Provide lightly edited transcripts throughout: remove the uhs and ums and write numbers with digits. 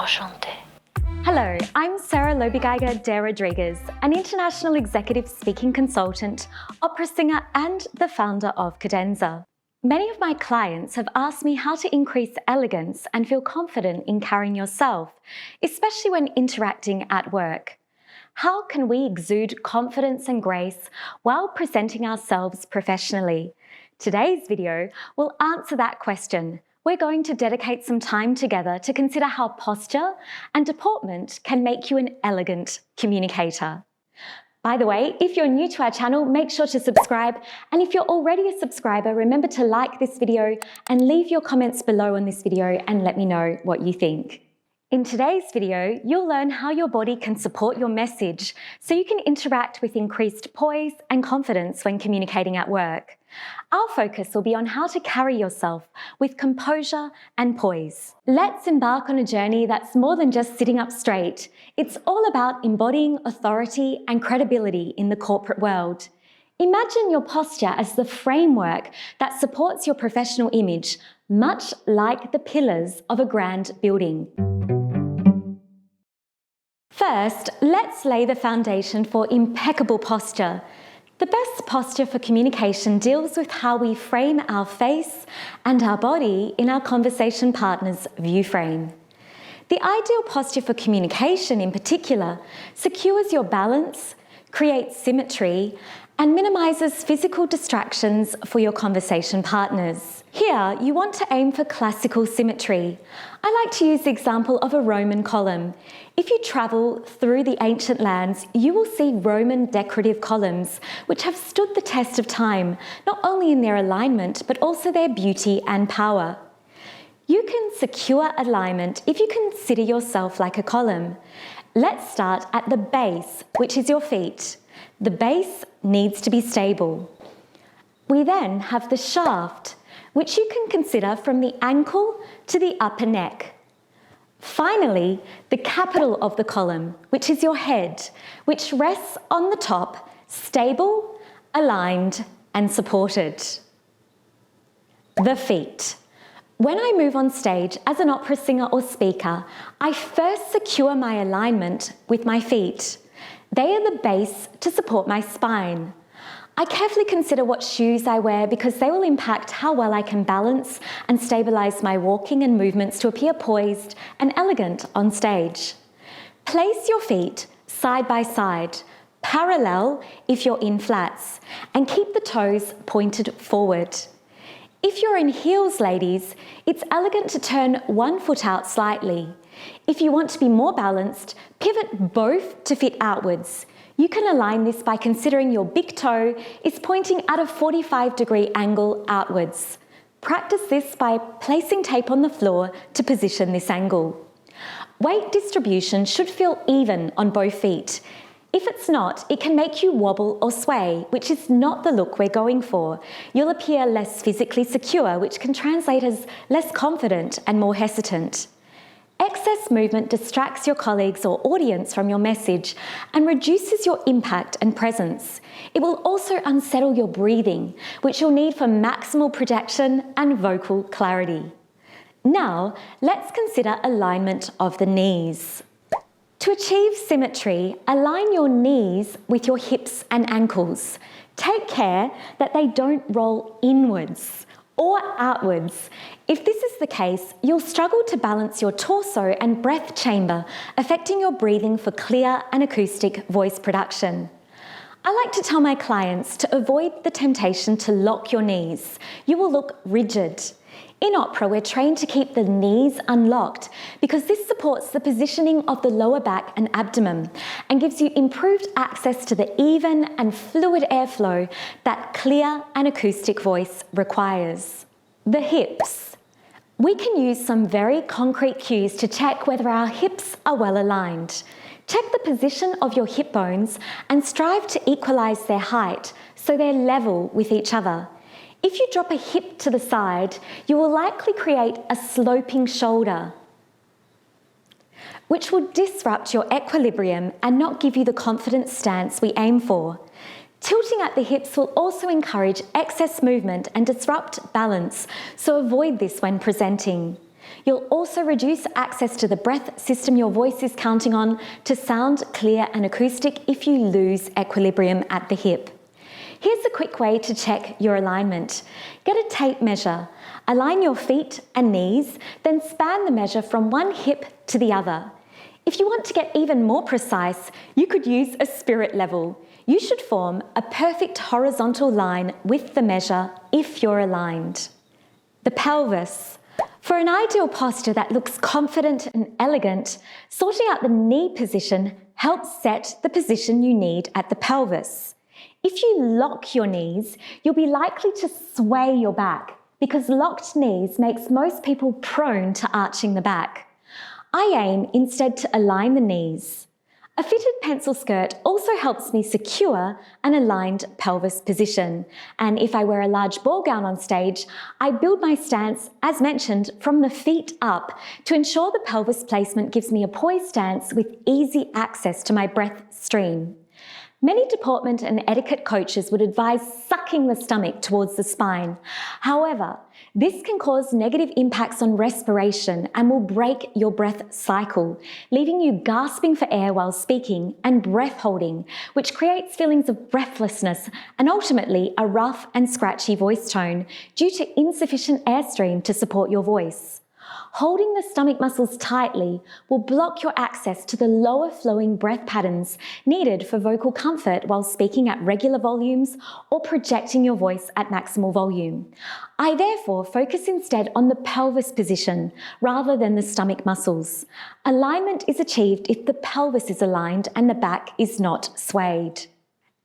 Enchanté. Hello, I'm Sarah Lobigeiger de Rodriguez, an international executive speaking consultant, opera singer, and the founder of Cadenza. Many of my clients have asked me how to increase elegance and feel confident in carrying yourself, especially when interacting at work. How can we exude confidence and grace while presenting ourselves professionally? Today's video will answer that question. We're going to dedicate some time together to consider how posture and deportment can make you an elegant communicator. By the way, if you're new to our channel, make sure to subscribe. And if you're already a subscriber, remember to like this video and leave your comments below on this video and let me know what you think. In today's video, you'll learn how your body can support your message so you can interact with increased poise and confidence when communicating at work. Our focus will be on how to carry yourself with composure and poise. Let's embark on a journey that's more than just sitting up straight. It's all about embodying authority and credibility in the corporate world. Imagine your posture as the framework that supports your professional image, much like the pillars of a grand building. First, let's lay the foundation for impeccable posture. The best posture for communication deals with how we frame our face and our body in our conversation partner's view frame. The ideal posture for communication in particular secures your balance, creates symmetry, and minimizes physical distractions for your conversation partners. Here, you want to aim for classical symmetry. I like to use the example of a Roman column. If you travel through the ancient lands, you will see Roman decorative columns, which have stood the test of time, not only in their alignment, but also their beauty and power. You can secure alignment if you consider yourself like a column. Let's start at the base, which is your feet. The base needs to be stable. We then have the shaft, which you can consider from the ankle to the upper neck. Finally, the capital of the column, which is your head, which rests on the top, stable, aligned, and supported. The feet. When I move on stage as an opera singer or speaker, I first secure my alignment with my feet. They are the base to support my spine. I carefully consider what shoes I wear because they will impact how well I can balance and stabilize my walking and movements to appear poised and elegant on stage. Place your feet side by side, parallel if you're in flats, and keep the toes pointed forward. If you're in heels, ladies, it's elegant to turn one foot out slightly. If you want to be more balanced, pivot both to fit outwards. You can align this by considering your big toe is pointing at a 45-degree angle outwards. Practice this by placing tape on the floor to position this angle. Weight distribution should feel even on both feet. If it's not, it can make you wobble or sway, which is not the look we're going for. You'll appear less physically secure, which can translate as less confident and more hesitant. Excess movement distracts your colleagues or audience from your message and reduces your impact and presence. It will also unsettle your breathing, which you'll need for maximal projection and vocal clarity. Now, let's consider alignment of the knees. To achieve symmetry, align your knees with your hips and ankles. Take care that they don't roll inwards or outwards. If this is the case, you'll struggle to balance your torso and breath chamber, affecting your breathing for clear and acoustic voice production. I like to tell my clients to avoid the temptation to lock your knees. You will look rigid. In opera, we're trained to keep the knees unlocked because this supports the positioning of the lower back and abdomen and gives you improved access to the even and fluid airflow that clear and acoustic voice requires. The hips. We can use some very concrete cues to check whether our hips are well aligned. Check the position of your hip bones and strive to equalize their height so they're level with each other. If you drop a hip to the side, you will likely create a sloping shoulder, which will disrupt your equilibrium and not give you the confident stance we aim for. Tilting at the hips will also encourage excess movement and disrupt balance, so avoid this when presenting. You'll also reduce access to the breath system your voice is counting on to sound clear and acoustic if you lose equilibrium at the hip. Here's a quick way to check your alignment. Get a tape measure. Align your feet and knees, then span the measure from one hip to the other. If you want to get even more precise, you could use a spirit level. You should form a perfect horizontal line with the measure if you're aligned. The pelvis. For an ideal posture that looks confident and elegant, sorting out the knee position helps set the position you need at the pelvis. If you lock your knees, you'll be likely to sway your back because locked knees makes most people prone to arching the back. I aim instead to align the knees. A fitted pencil skirt also helps me secure an aligned pelvis position. And if I wear a large ball gown on stage, I build my stance, as mentioned, from the feet up to ensure the pelvis placement gives me a poised stance with easy access to my breath stream. Many deportment and etiquette coaches would advise sucking the stomach towards the spine. However, this can cause negative impacts on respiration and will break your breath cycle, leaving you gasping for air while speaking and breath holding, which creates feelings of breathlessness and ultimately a rough and scratchy voice tone due to insufficient airstream to support your voice. Holding the stomach muscles tightly will block your access to the lower flowing breath patterns needed for vocal comfort while speaking at regular volumes or projecting your voice at maximal volume. I therefore focus instead on the pelvis position rather than the stomach muscles. Alignment is achieved if the pelvis is aligned and the back is not swayed.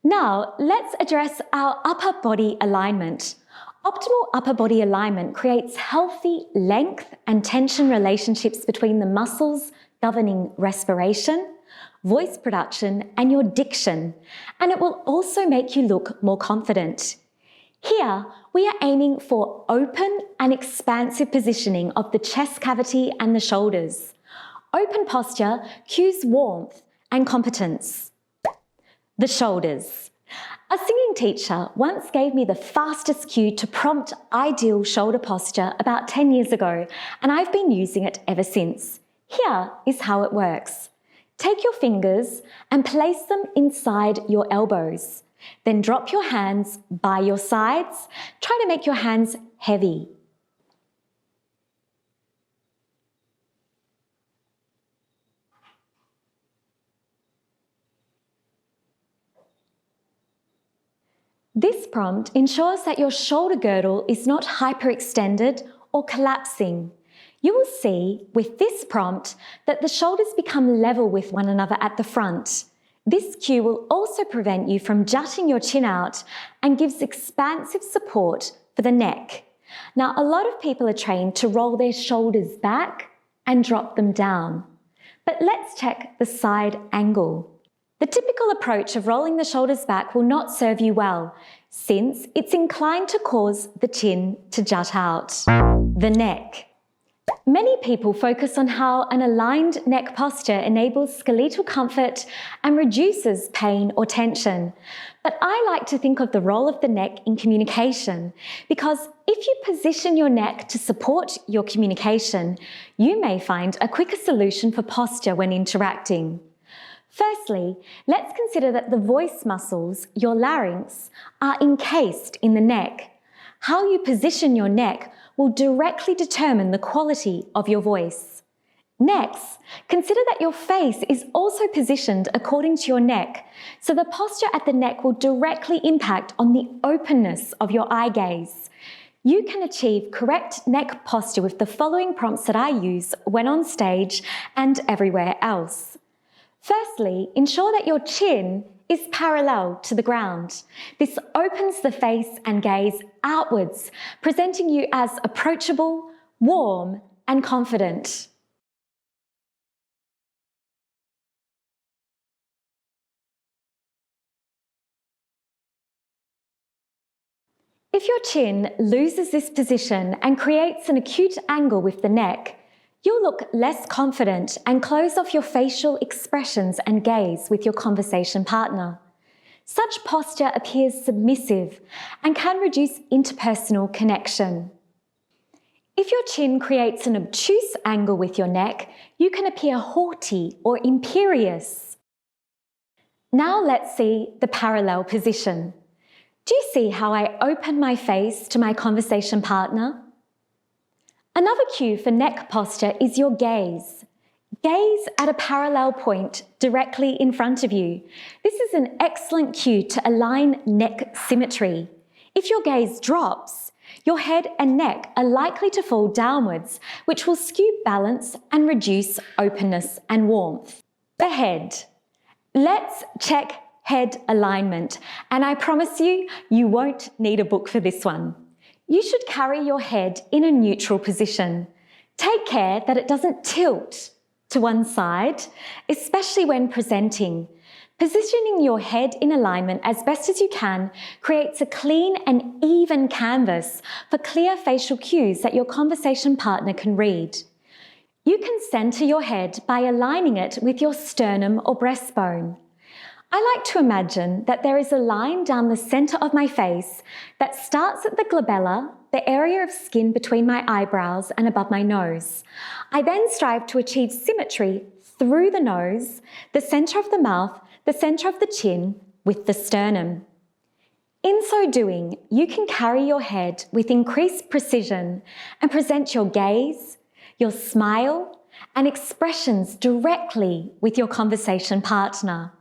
Now, let's address our upper body alignment. Optimal upper body alignment creates healthy length and tension relationships between the muscles governing respiration, voice production, and your diction, and it will also make you look more confident. Here, we are aiming for open and expansive positioning of the chest cavity and the shoulders. Open posture cues warmth and competence. The shoulders. A singing teacher once gave me the fastest cue to prompt ideal shoulder posture about 10 years ago, and I've been using it ever since. Here is how it works. Take your fingers and place them inside your elbows. Then drop your hands by your sides. Try to make your hands heavy. This prompt ensures that your shoulder girdle is not hyperextended or collapsing. You will see with this prompt that the shoulders become level with one another at the front. This cue will also prevent you from jutting your chin out and gives expansive support for the neck. Now, a lot of people are trained to roll their shoulders back and drop them down. But let's check the side angle. The typical approach of rolling the shoulders back will not serve you well, since it's inclined to cause the chin to jut out. The neck. Many people focus on how an aligned neck posture enables skeletal comfort and reduces pain or tension. But I like to think of the role of the neck in communication, because if you position your neck to support your communication, you may find a quicker solution for posture when interacting. Firstly, let's consider that the voice muscles, your larynx, are encased in the neck. How you position your neck will directly determine the quality of your voice. Next, consider that your face is also positioned according to your neck, so the posture at the neck will directly impact on the openness of your eye gaze. You can achieve correct neck posture with the following prompts that I use when on stage and everywhere else. Firstly, ensure that your chin is parallel to the ground. This opens the face and gaze outwards, presenting you as approachable, warm, and confident. If your chin loses this position and creates an acute angle with the neck, you'll look less confident and close off your facial expressions and gaze with your conversation partner. Such posture appears submissive and can reduce interpersonal connection. If your chin creates an obtuse angle with your neck, you can appear haughty or imperious. Now let's see the parallel position. Do you see how I open my face to my conversation partner? Another cue for neck posture is your gaze. Gaze at a parallel point directly in front of you. This is an excellent cue to align neck symmetry. If your gaze drops, your head and neck are likely to fall downwards, which will skew balance and reduce openness and warmth. The head. Let's check head alignment, and I promise you, you won't need a book for this one. You should carry your head in a neutral position. Take care that it doesn't tilt to one side, especially when presenting. Positioning your head in alignment as best as you can creates a clean and even canvas for clear facial cues that your conversation partner can read. You can center your head by aligning it with your sternum or breastbone. I like to imagine that there is a line down the center of my face that starts at the glabella, the area of skin between my eyebrows and above my nose. I then strive to achieve symmetry through the nose, the center of the mouth, the center of the chin, with the sternum. In so doing, you can carry your head with increased precision and present your gaze, your smile, and expressions directly with your conversation partner.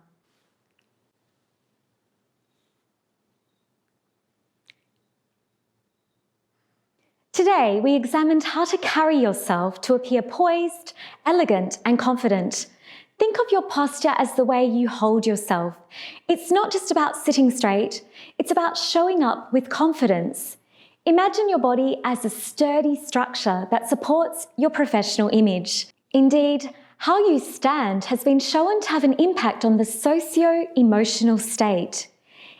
Today, we examined how to carry yourself to appear poised, elegant, and confident. Think of your posture as the way you hold yourself. It's not just about sitting straight, it's about showing up with confidence. Imagine your body as a sturdy structure that supports your professional image. Indeed, how you stand has been shown to have an impact on the socio-emotional state.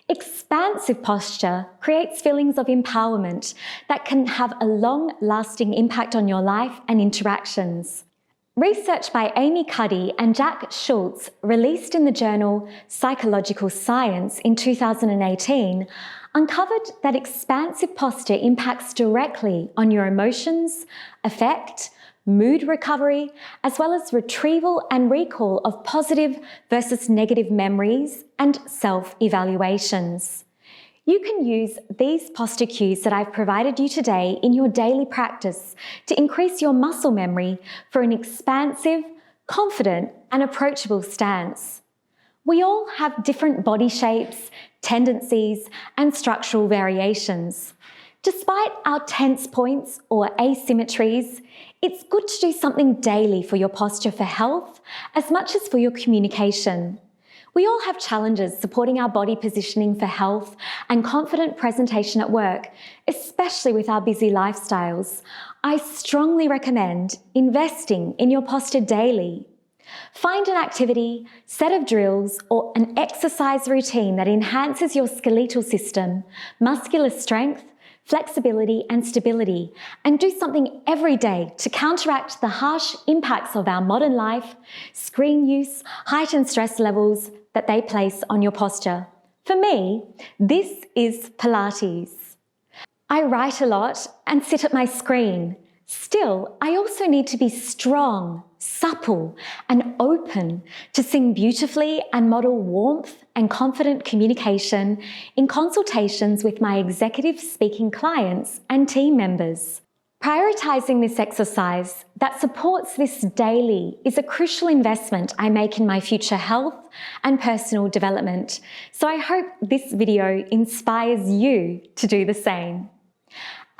Expansive posture creates feelings of empowerment that can have a long-lasting impact on your life and interactions. Research by Amy Cuddy and Jack Schultz, released in the journal Psychological Science in 2018, uncovered that expansive posture impacts directly on your emotions, affect, mood recovery, as well as retrieval and recall of positive versus negative memories and self-evaluations. You can use these posture cues that I've provided you today in your daily practice to increase your muscle memory for an expansive, confident, and approachable stance. We all have different body shapes, tendencies, and structural variations. Despite our tense points or asymmetries, it's good to do something daily for your posture for health as much as for your communication. We all have challenges supporting our body positioning for health and confident presentation at work, especially with our busy lifestyles. I strongly recommend investing in your posture daily. Find an activity, set of drills, or an exercise routine that enhances your skeletal system, muscular strength, flexibility, and stability, and do something every day to counteract the harsh impacts of our modern life, screen use, heightened stress levels that they place on your posture. For me, this is Pilates. I write a lot and sit at my screen. Still, I also need to be strong, supple, and open to sing beautifully and model warmth and confident communication in consultations with my executive speaking clients and team members. Prioritizing this exercise that supports this daily is a crucial investment I make in my future health and personal development, so I hope this video inspires you to do the same.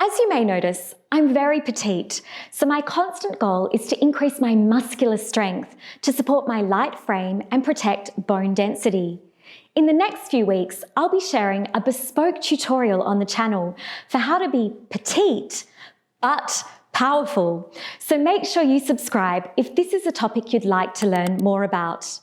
As you may notice, I'm very petite, so my constant goal is to increase my muscular strength to support my light frame and protect bone density. In the next few weeks, I'll be sharing a bespoke tutorial on the channel for how to be petite but powerful. So make sure you subscribe if this is a topic you'd like to learn more about.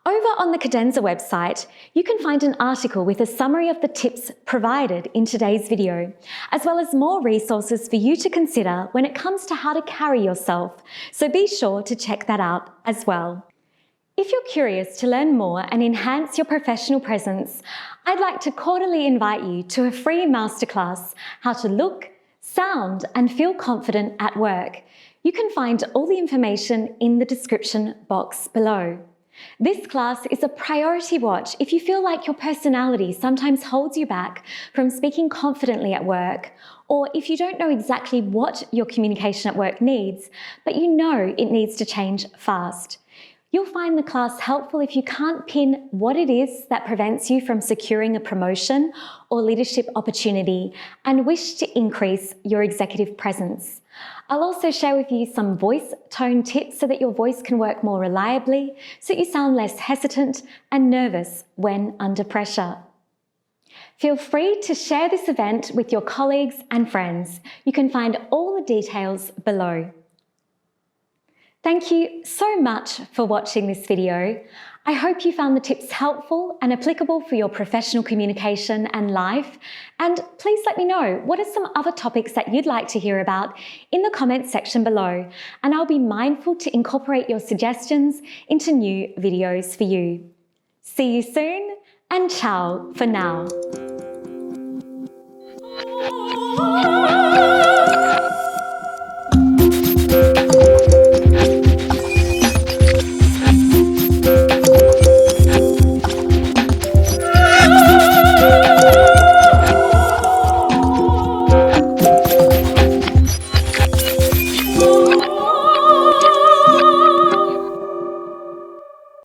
Over on the Cadenza website, you can find an article with a summary of the tips provided in today's video, as well as more resources for you to consider when it comes to how to carry yourself, so be sure to check that out as well. If you're curious to learn more and enhance your professional presence, I'd like to cordially invite you to a free masterclass, How to Look, sound and feel confident at work. You can find all the information in the description box below. This class is a priority watch if you feel like your personality sometimes holds you back from speaking confidently at work, or if you don't know exactly what your communication at work needs, but you know it needs to change fast. You'll find the class helpful if you can't pin what it is that prevents you from securing a promotion or leadership opportunity and wish to increase your executive presence. I'll also share with you some voice tone tips so that your voice can work more reliably, so you sound less hesitant and nervous when under pressure. Feel free to share this event with your colleagues and friends. You can find all the details below. Thank you so much for watching this video. I hope you found the tips helpful and applicable for your professional communication and life. And please let me know what are some other topics that you'd like to hear about in the comments section below, and I'll be mindful to incorporate your suggestions into new videos for you. See you soon, and ciao for now.